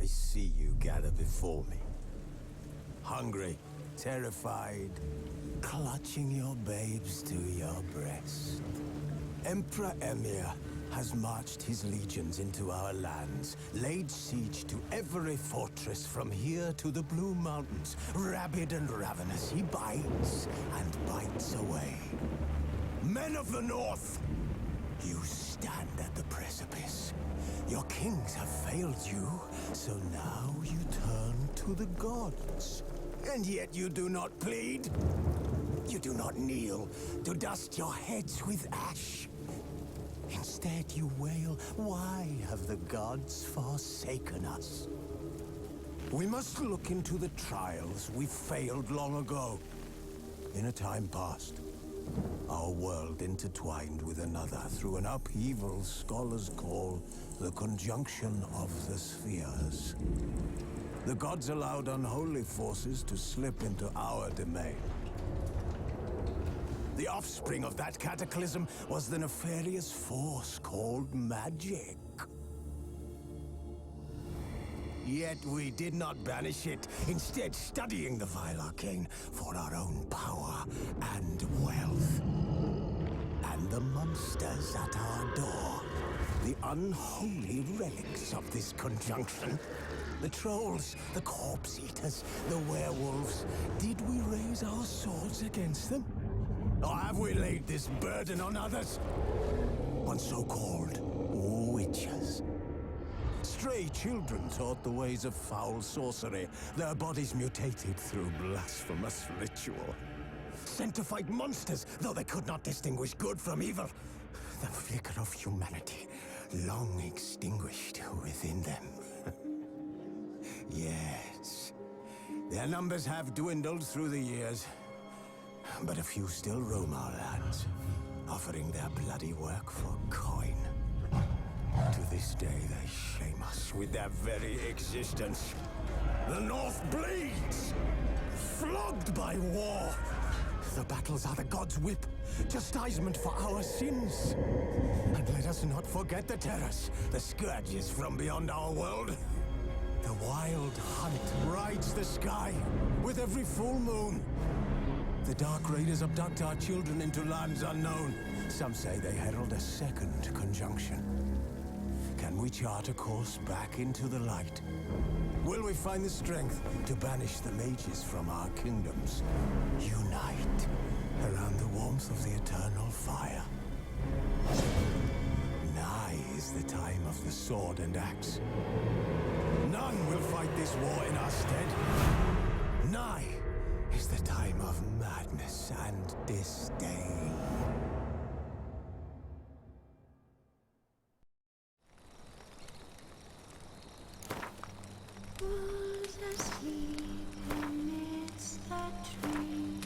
see you gather before me. Hungry, terrified, clutching your babes to your breast. Emperor Emir has marched his legions into our lands, laid siege to every fortress from here to the Blue Mountains. Rabid and ravenous, he bites and bites away. Men of the North, you stand at the precipice. Your kings have failed you, so now you turn to the gods. And yet you do not plead. You do not kneel to dust your heads with ash. Instead you wail, why have the gods forsaken us? We must look into the trials we failed long ago. In a time past, our world intertwined with another through an upheaval scholars call the conjunction of the spheres. The gods allowed unholy forces to slip into our domain. The offspring of that cataclysm was the nefarious force called magic. Yet we did not banish it, instead studying the vile arcane for our own power and wealth. And the monsters at our door, the unholy relics of this conjunction. The trolls, the corpse eaters, the werewolves. Did we raise our swords against them? Or have we laid this burden on others? On so-called witches. Stray children taught the ways of foul sorcery, their bodies mutated through blasphemous ritual. Sent to fight monsters, though they could not distinguish good from evil. The flicker of humanity, long extinguished within them. Yes, their numbers have dwindled through the years. But a few still roam our lands, offering their bloody work for coin. To this day, they shame us with their very existence. The North bleeds, flogged by war. The battles are the gods' whip, chastisement for our sins. And let us not forget the terrors, the scourges from beyond our world. The wild hunt rides the sky with every full moon. The Dark Raiders abduct our children into lands unknown. Some say they herald a second conjunction. Can we chart a course back into the light? Will we find the strength to banish the mages from our kingdoms? Unite around the warmth of the eternal fire. Nigh is the time of the sword and axe. None will fight this war in our stead. Nigh is the time of madness and disdain. Who's asleep amidst the trees?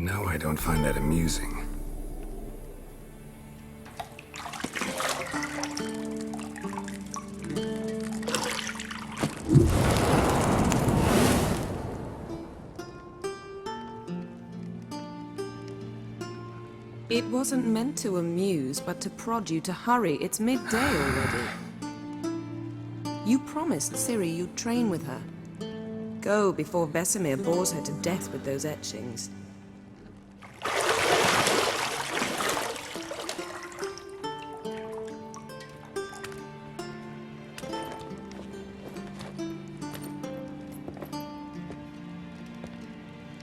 No, I don't find that amusing. It wasn't meant to amuse, but to prod you to hurry. It's midday already. You promised Ciri you'd train with her. Go before Vesemir bores her to death with those etchings.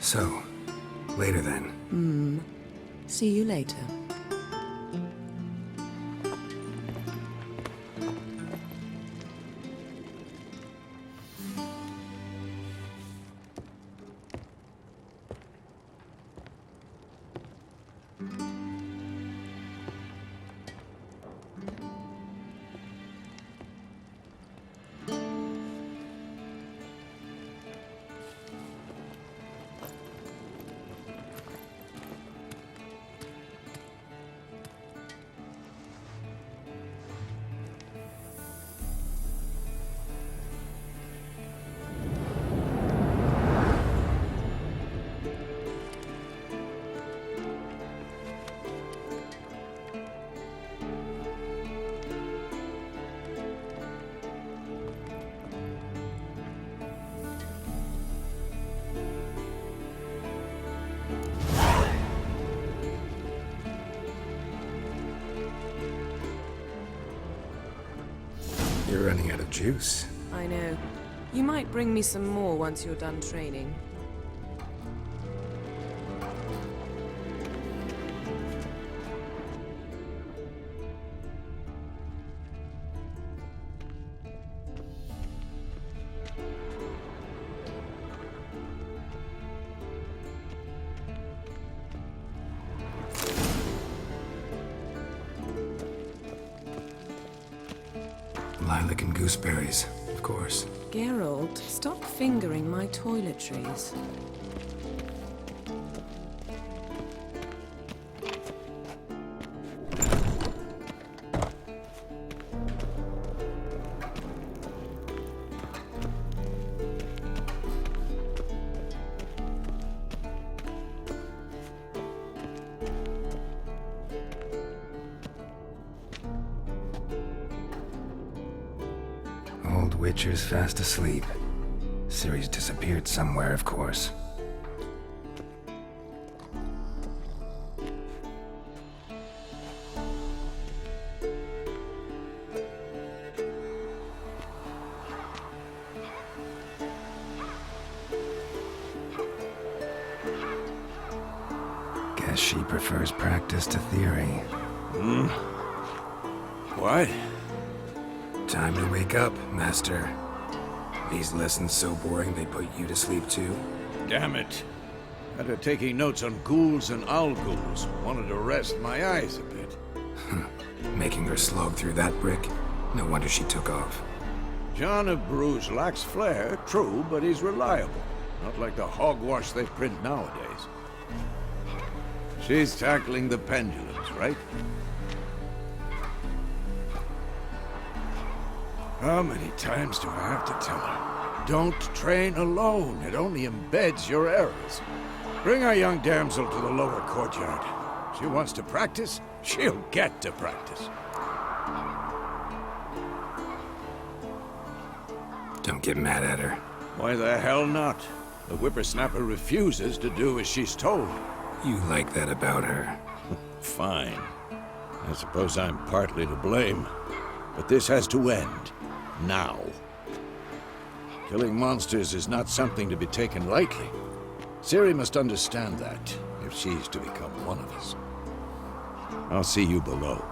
So, later then. See you later. You're running out of juice. I know. You might bring me some more once you're done training. Lilac and gooseberries, of course. Geralt, stop fingering my toiletries. Old Witcher's fast asleep. Ciri's disappeared somewhere, of course. Guess she prefers practice to theory. What? Time to wake up, Master. These lessons so boring they put you to sleep too? Damn it. After taking notes on ghouls and owl ghouls, wanted to rest my eyes a bit. Making her slog through that brick? No wonder she took off. John of Bruges lacks flair, true, but he's reliable. Not like the hogwash they print nowadays. She's tackling the pendulums, right? How many times do I have to tell her? Don't train alone. It only embeds your errors. Bring our young damsel to the lower courtyard. She wants to practice, she'll get to practice. Don't get mad at her. Why the hell not? The whippersnapper refuses to do as she's told. You like that about her. Fine. I suppose I'm partly to blame. But this has to end. Now. Killing monsters is not something to be taken lightly. Ciri must understand that, if she's to become one of us. I'll see you below.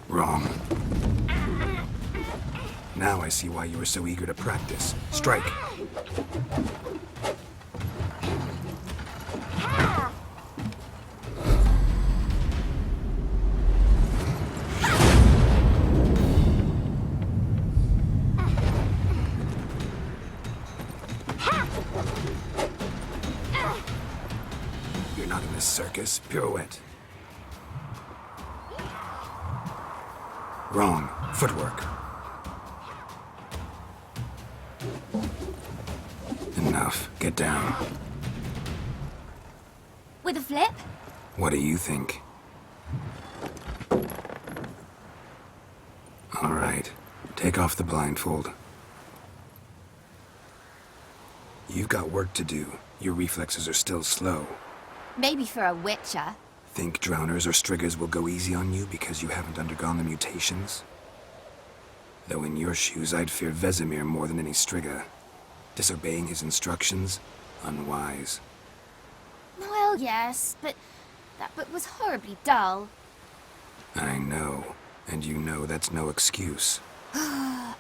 Wrong. Now I see why you were so eager to practice. Strike. this circus. Pirouette. Wrong. Footwork. Enough. Get down. With a flip? What do you think? All right. Take off the blindfold. You've got work to do. Your reflexes are still slow. Maybe for a witcher. Think drowners or striggers will go easy on you because you haven't undergone the mutations? Though in your shoes, I'd fear Vesemir more than any strigger. Disobeying his instructions? Unwise. Well, yes, but that book was horribly dull. I know. And you know that's no excuse.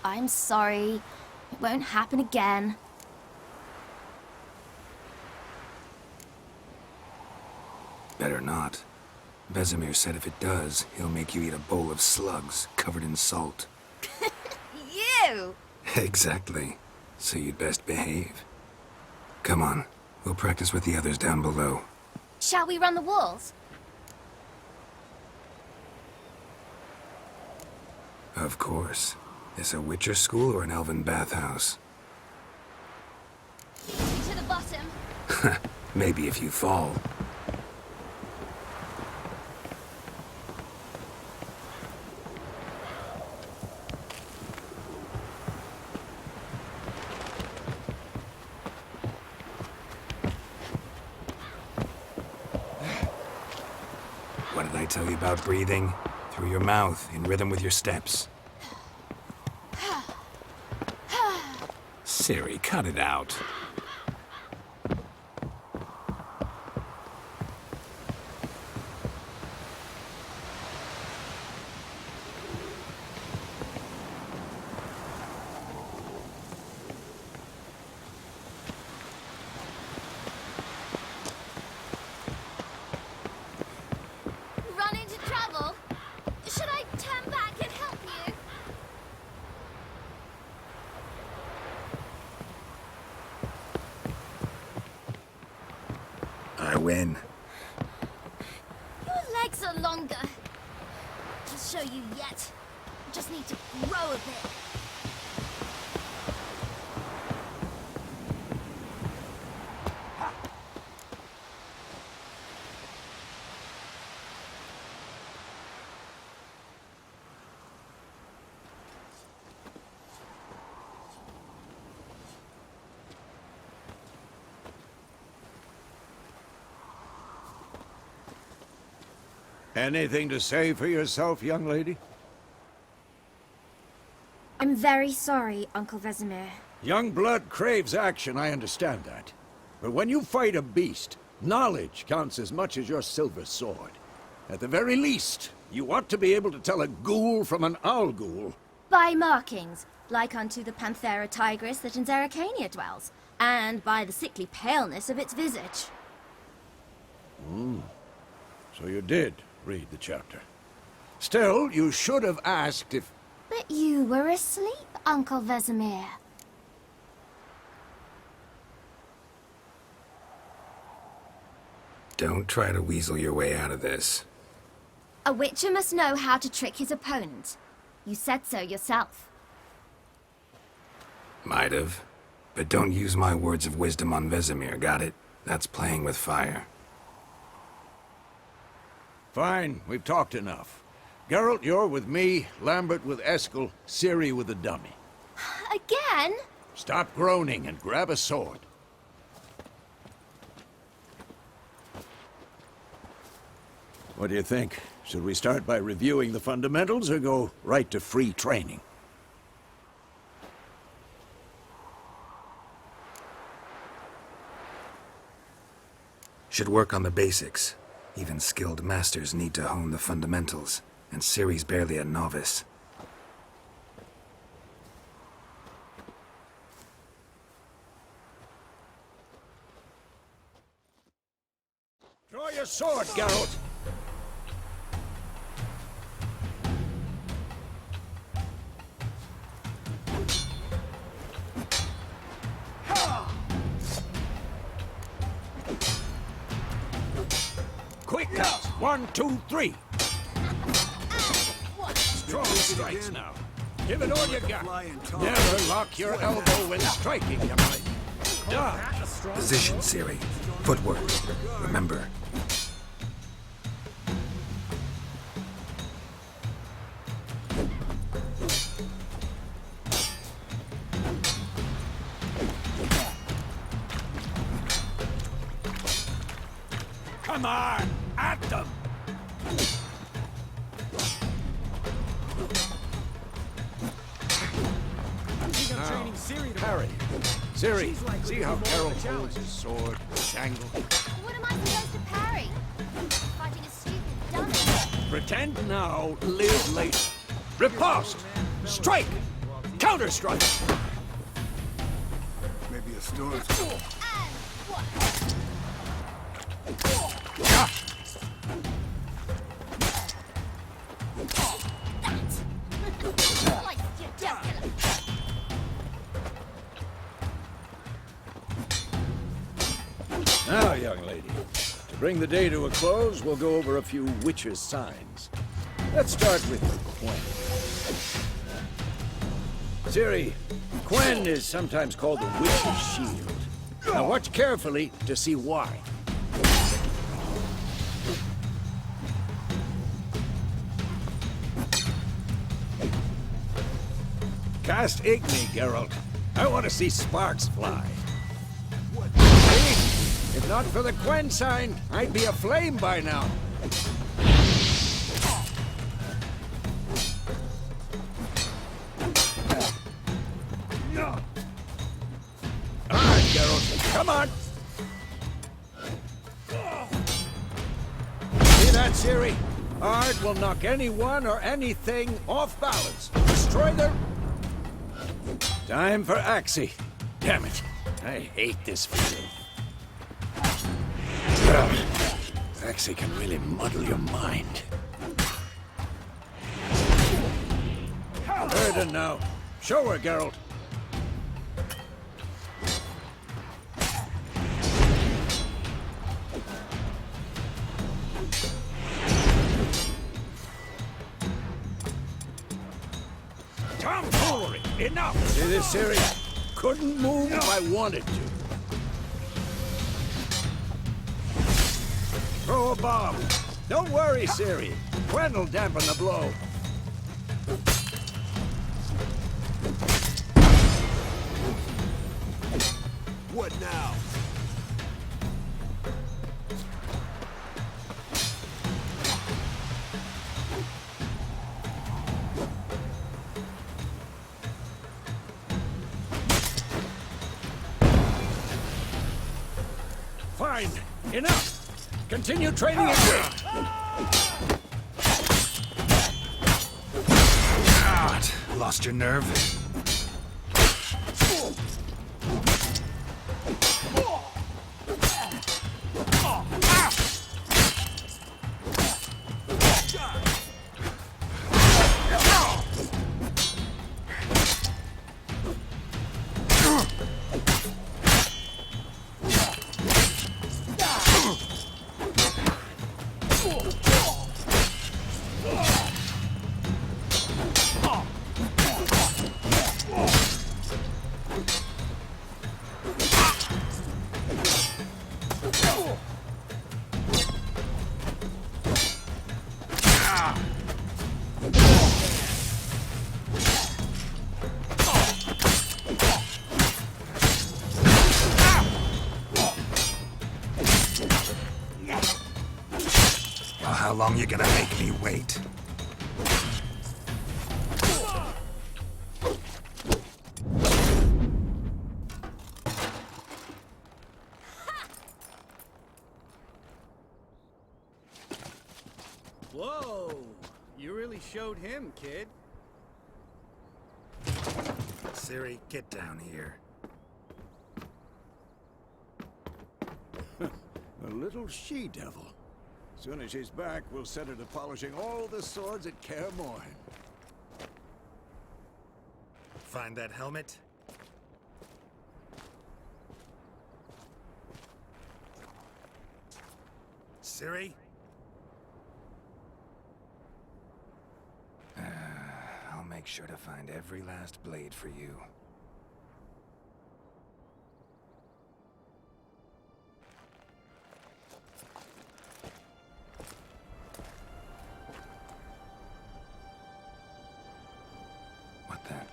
I'm sorry. It won't happen again. Better not. Vesemir said if it does, he'll make you eat a bowl of slugs covered in salt. You! Exactly. So you'd best behave. Come on. We'll practice with the others down below. Shall we run the walls? Of course. This a Witcher school or an elven bathhouse? To the bottom. Maybe if you fall. What did I tell you about breathing? Through your mouth, in rhythm with your steps. Siri, cut it out. Run into trouble? Should I turn back and help you? I win. Your legs are longer. I'll show you yet. Just need to grow a bit. Anything to say for yourself, young lady? I'm very sorry, Uncle Vesemir. Young blood craves action, I understand that. But when you fight a beast, knowledge counts as much as your silver sword. At the very least, you ought to be able to tell a ghoul from an owl ghoul. By markings, like unto the Panthera tigris that in Zeracania dwells, and by the sickly paleness of its visage. So you did read the chapter. Still, you should have asked if... But you were asleep, Uncle Vesemir. Don't try to weasel your way out of this. A witcher must know how to trick his opponent. You said so yourself. Might have. But don't use my words of wisdom on Vesemir, got it? That's playing with fire. Fine, we've talked enough. Geralt, you're with me, Lambert with Eskel, Ciri with the dummy. Again? Stop groaning and grab a sword. What do you think? Should we start by reviewing the fundamentals or go right to free training? Should work on the basics. Even skilled masters need to hone the fundamentals, and Ciri's barely a novice. Draw your sword, Geralt! 1, 2, 3. Strong strikes now. Give it all you got. Never lock your elbow when striking, you might. Dodge. Position, Siri. Footwork. Remember. Come on, at them! Now, parry. Siri, see how Carol holds his sword, its angle? What am I supposed to parry? Fighting a stupid dummy. Pretend now, live later. Riposte! Strike! Counter-strike! Maybe a storm. Now, young lady, to bring the day to a close, we'll go over a few witches' signs. Let's start with Quen. Siri, Quen is sometimes called the witch's shield. Now watch carefully to see why. Cast Igni, Geralt. I want to see sparks fly. See? If not for the Quen sign, I'd be aflame by now. All right, Geralt, come on. See that, Ciri? Art will knock anyone or anything off balance. Destroy their... Time for Axie. Damn it. I hate this feeling. Axie can really muddle your mind. Burden now. Show her, Geralt. Tomfoolery! Enough! See this, Ciri? Couldn't move if I wanted to. Throw a bomb. Don't worry, Ciri. Quen will dampen the blow. What now? Fine. Enough. Continue training at weight. God, lost your nerve? How long you gonna make me wait? Whoa! You really showed him, kid. Ciri, get down here. A little she-devil. Soon as she's back, we'll set her to polishing all the swords at Kaer Morhen. Find that helmet? Ciri? make sure to find every last blade for you. What then?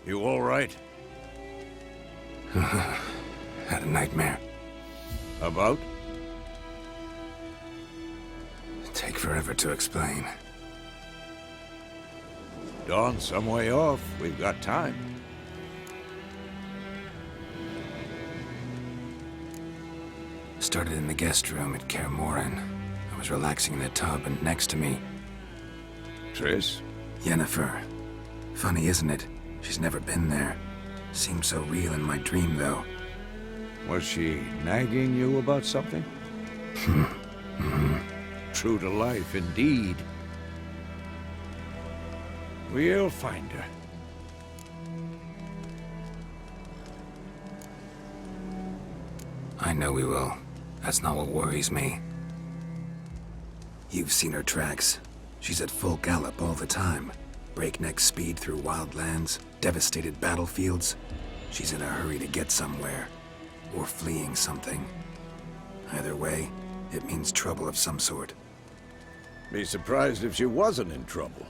You all right? Had a nightmare. About? Take forever to explain. Dawn's some way off. We've got time. Started in the guest room at Kaer Morhen. I was relaxing in the tub, and next to me, Triss? Yennefer. Funny, isn't it? She's never been there. Seemed so real in my dream, though. Was she nagging you about something? True to life, indeed. We'll find her. I know we will. That's not what worries me. You've seen her tracks. She's at full gallop all the time. Breakneck speed through wildlands, devastated battlefields. She's in a hurry to get somewhere. Or fleeing something. Either way, it means trouble of some sort. Be surprised if she wasn't in trouble.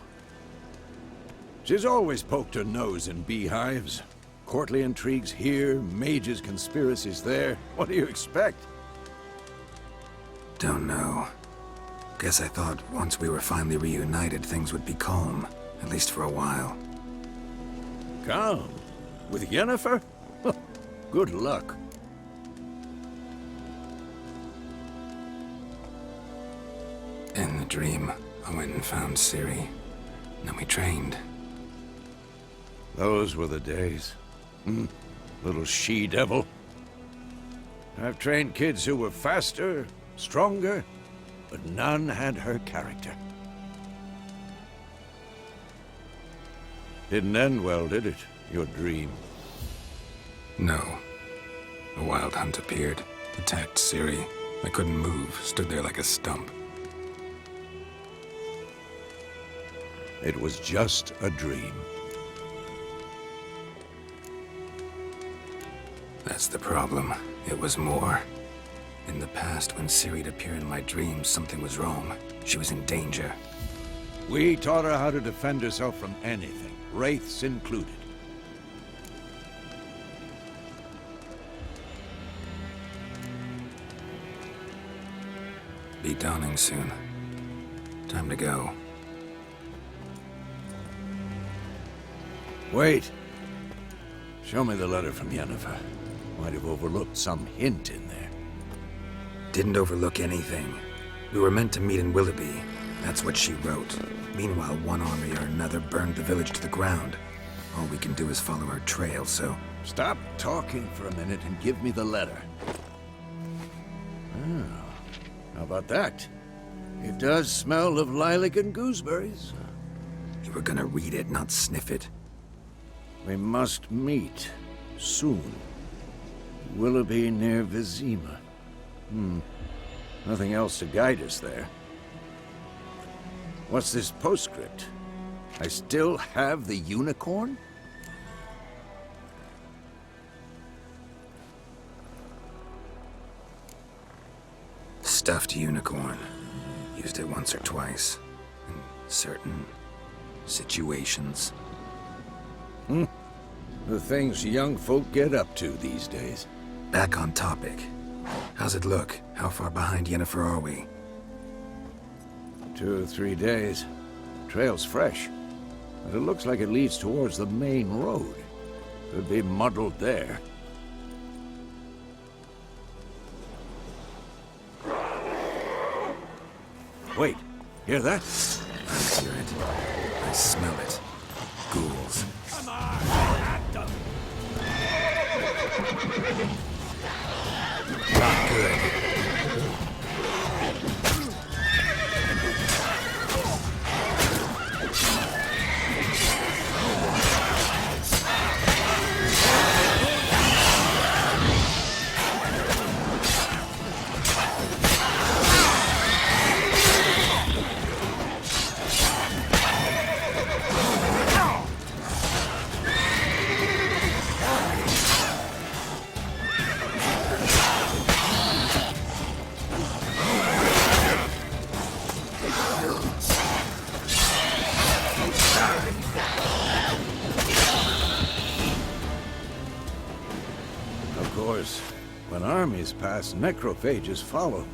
She's always poked her nose in beehives. Courtly intrigues here, mages' conspiracies there. What do you expect? Don't know. Guess I thought once we were finally reunited, things would be calm. At least for a while. Calm? With Yennefer? Good luck. In the dream, I went and found Ciri. Then we trained. Those were the days. Little she-devil. I've trained kids who were faster, stronger, but none had her character. Didn't end well, did it? Your dream? No. A wild hunt appeared, attacked Ciri. I couldn't move, stood there like a stump. It was just a dream. That's the problem. It was more. In the past, when Ciri'd appear in my dreams, something was wrong. She was in danger. We taught her how to defend herself from anything, wraiths included. Be dawning soon. Time to go. Wait. Show me the letter from Yennefer. Might have overlooked some hint in there. Didn't overlook anything. We were meant to meet in Willoughby. That's what she wrote. Meanwhile, one army or another burned the village to the ground. All we can do is follow her trail, so... Stop talking for a minute and give me the letter. Oh, how about that? It does smell of lilac and gooseberries. You were gonna read it, not sniff it. We must meet. Soon. Willoughby near Vizima. Nothing else to guide us there. What's this postscript? I still have the unicorn? Stuffed unicorn. Used it once or twice. In certain situations. The things young folk get up to these days. Back on topic. How's it look? How far behind Yennefer are we? 2 or 3 days. Trail's fresh, but it looks like it leads towards the main road. Could be muddled there. Wait, hear that? I hear it. I smell it. Ghouls. Come on, Not good. Of course, when armies pass, necrophages follow.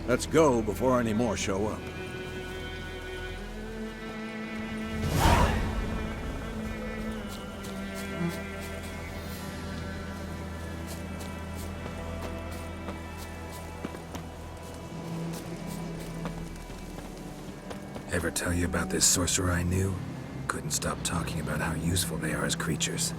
Let's go before any more show up. Ever tell you about this sorcerer I knew? Couldn't stop talking about how useful they are as creatures.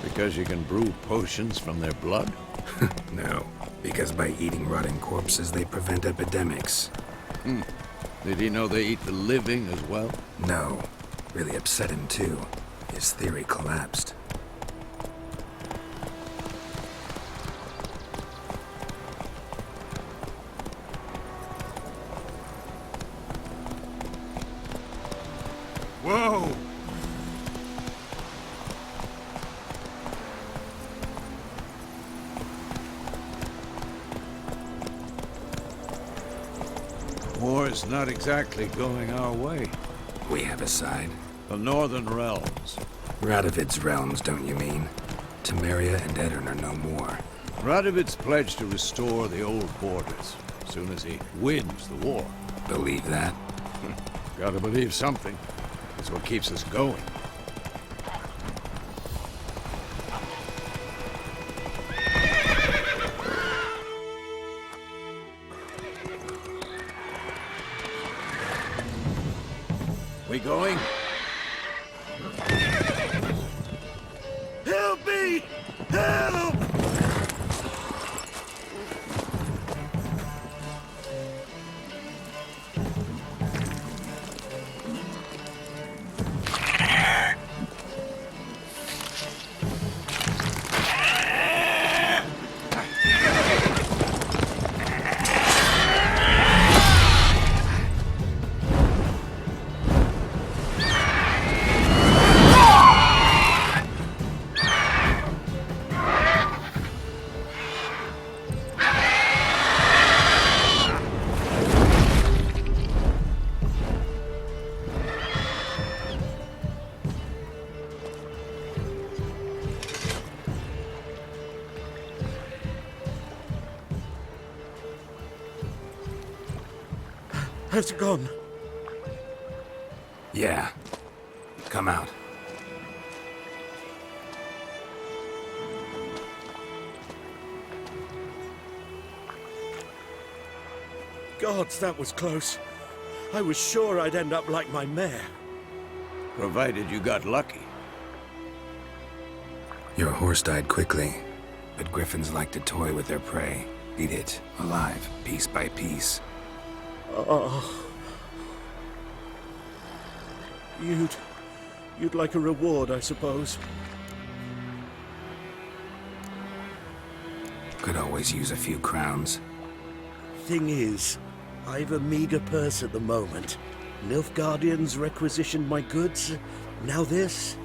Because you can brew potions from their blood? No, because by eating rotting corpses, they prevent epidemics. Did he know they eat the living as well? No, really upset him too. His theory collapsed. Whoa! War's not exactly going our way. We have a side. The Northern Realms. Radovid's realms, don't you mean? Temeria and Edirn are no more. Radovid's pledged to restore the old borders as soon as he wins the war. Believe that? Gotta believe something. That's what keeps us going. We going? Help me! Help! Has it gone? Yeah. Come out. Gods, that was close. I was sure I'd end up like my mare. Provided you got lucky. Your horse died quickly, but griffins like to toy with their prey. Eat it, alive, piece by piece. Oh. You'd like a reward, I suppose. Could always use a few crowns. Thing is, I've a meager purse at the moment. Nilfgaardians requisitioned my goods. Now this?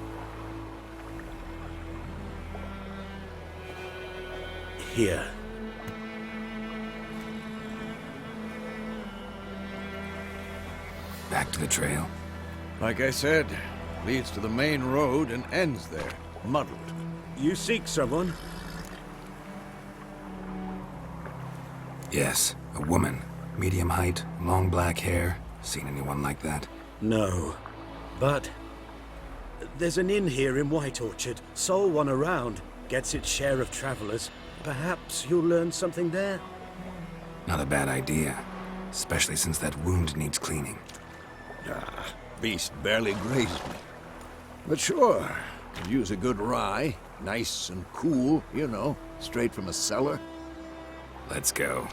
here. Back to the trail. Like I said, leads to the main road and ends there, muddled. You seek someone? Yes, a woman. Medium height, long black hair. Seen anyone like that? No. But there's an inn here in White Orchard. Sole one around. Gets its share of travelers. Perhaps you'll learn something there? Not a bad idea. Especially since that wound needs cleaning. Ah, beast barely grazed me. But sure, could use a good rye. Nice and cool, you know, straight from a cellar. Let's go.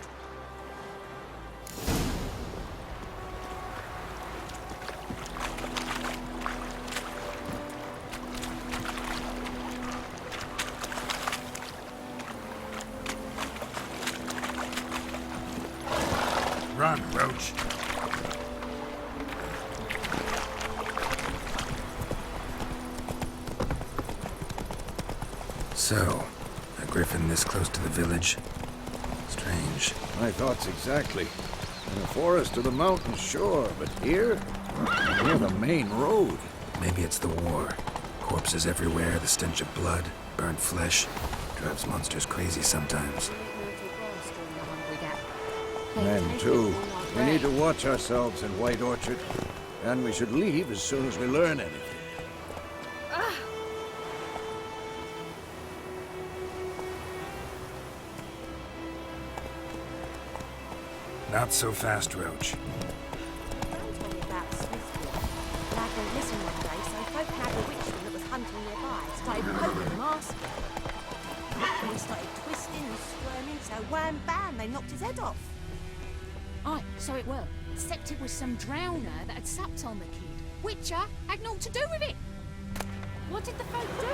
Run, Roach. So, a griffin this close to the village? Strange. My thoughts exactly. In the forest or the mountains, sure, but here? Near the main road. Maybe it's the war. Corpses everywhere, the stench of blood, burnt flesh. Drives monsters crazy sometimes. Men, too. We need to watch ourselves in White Orchard. And we should leave as soon as we learn anything. Not so fast, Roach. Gran told me about Swiftwood. Lad went missing one day, so folk had a witchman that was hunting nearby. Started poking him, asking. And he started twisting and squirming, so wham bam, they knocked his head off. Aye, so it were. Except it was some drowner that had supped on the kid. Witcher had naught to do with it. What did the folk do?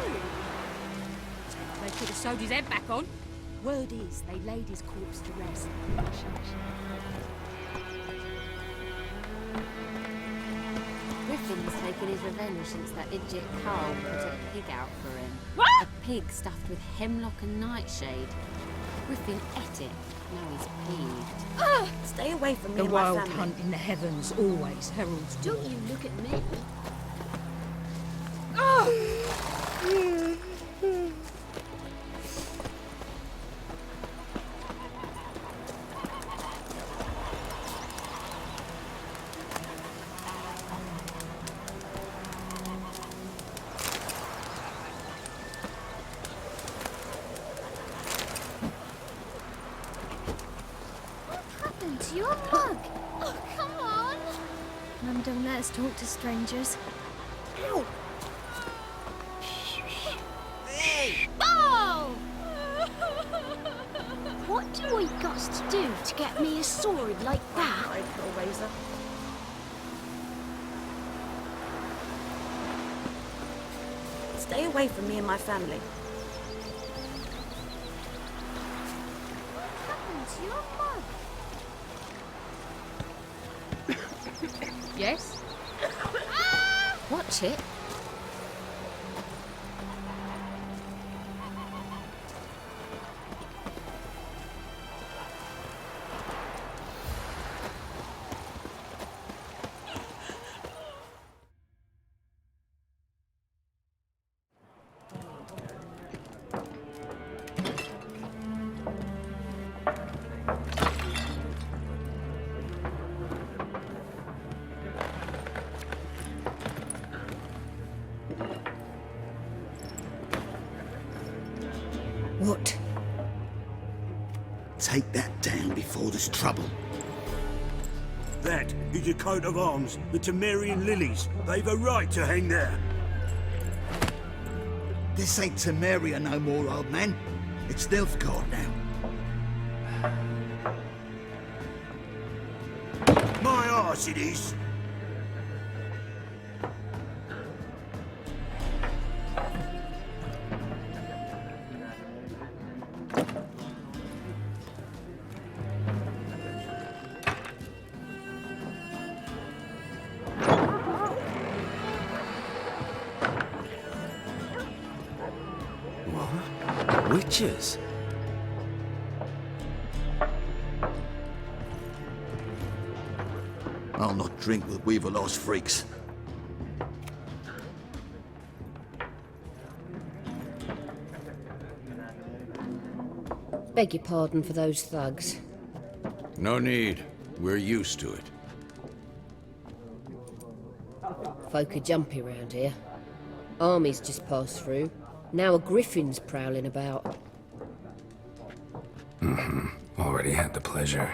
They could have sewed his head back on. Word is, they laid his corpse to rest. Griffin's taken his revenge since that idiot Carl put a pig out for him. What? A pig stuffed with hemlock and nightshade. Griffin ate it. Now he's peeved. Stay away from me The and my wild family. hunt in the heavens always heralds. Don't you look at me. To your mug. Oh, come on. Mum, don't let us talk to strangers. Ow! Hey! Oh! What do I got to do to get me a sword like that? Right, Hellraiser. Stay away from me and my family. What happened to your mug? Yes? Watch it. What? Take that down before there's trouble. That is your coat of arms, the Temerian lilies. They've a right to hang there. This ain't Temeria no more, old man. It's Nilfgaard now. My arse it is. What? Witches? I'll not drink with Weaverlost freaks. Beg your pardon for those thugs. No need. We're used to it. Folk are jumpy round here. Armies just passed through. Now a griffin's prowling about. Already had the pleasure.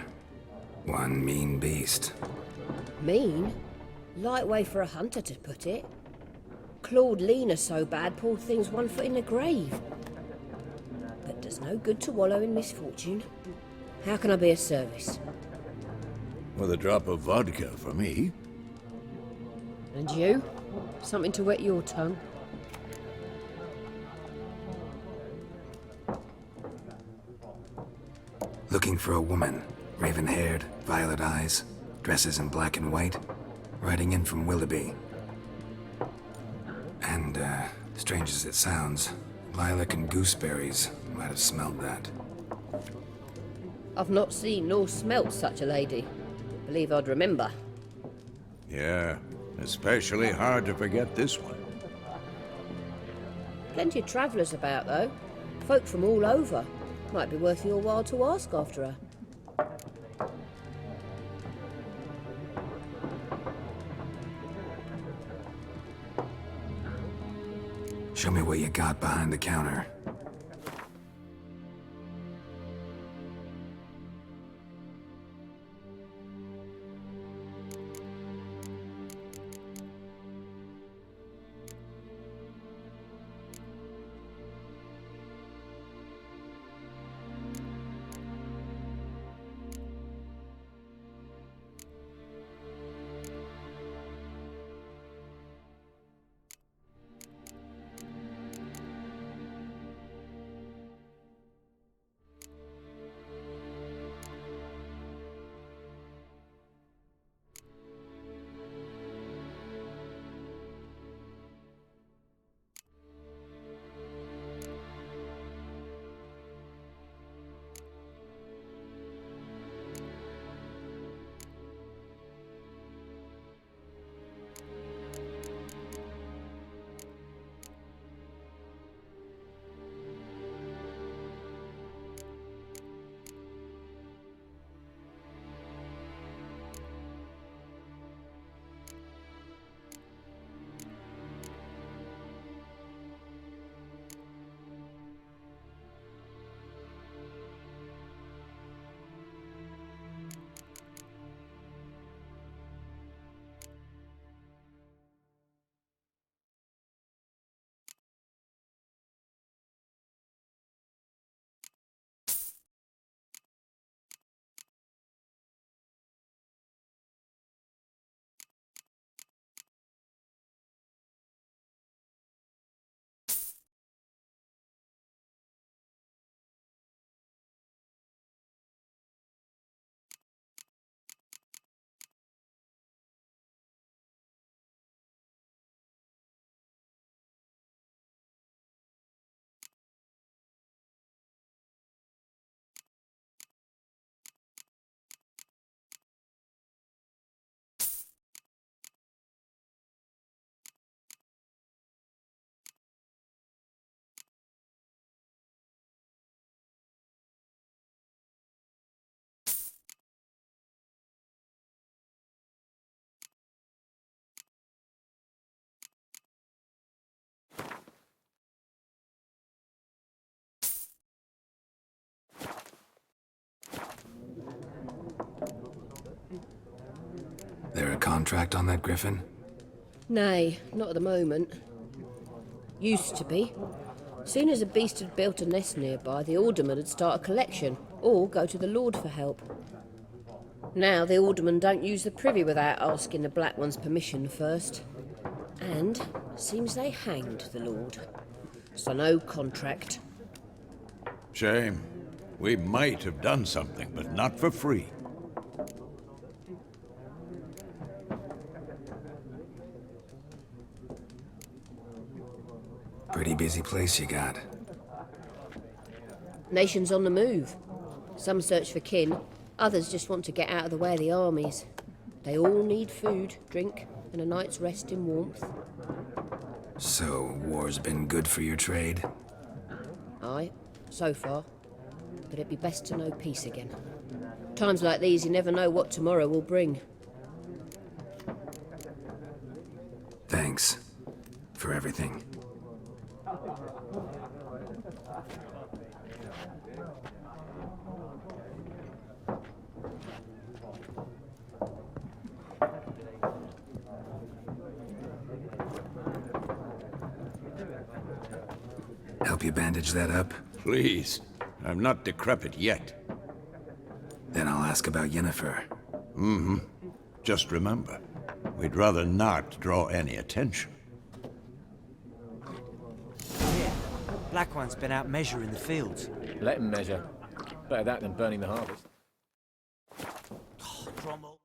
One mean beast. Mean? Light way for a hunter to put it. Clawed Lena so bad, poor thing's 1 foot in the grave. But does no good to wallow in misfortune. How can I be of service? With a drop of vodka for me. And you? Something to wet your tongue? Looking for a woman. Raven-haired, violet eyes, dresses in black and white. Riding in from Willoughby. And, strange as it sounds, lilac and gooseberries might have smelled that. I've not seen nor smelt such a lady. Believe I'd remember. Yeah, especially hard to forget this one. Plenty of travellers about, though. Folk from all over. Might be worth your while to ask after her. Show me what you got behind the counter. There a contract on that griffin? Nay, not at the moment. Used to be. Soon as a beast had built a nest nearby, the alderman would start a collection, or go to the Lord for help. Now the alderman don't use the privy without asking the Black One's permission first. And seems they hanged the Lord. So no contract. Shame. We might have done something, but not for free. Pretty busy place you got. Nations on the move. Some search for kin, others just want to get out of the way of the armies. They all need food, drink, and a night's rest in warmth. So, war's been good for your trade? Aye, so far. But it'd be best to know peace again. Times like these, you never know what tomorrow will bring. Thanks for everything. Help you bandage that up? Please. I'm not decrepit yet. Then I'll ask about Yennefer. Mm-hmm. Just remember, we'd rather not draw any attention. Here, Black One's been out measuring the fields. Let him measure. Better that than burning the harvest. Cromwell.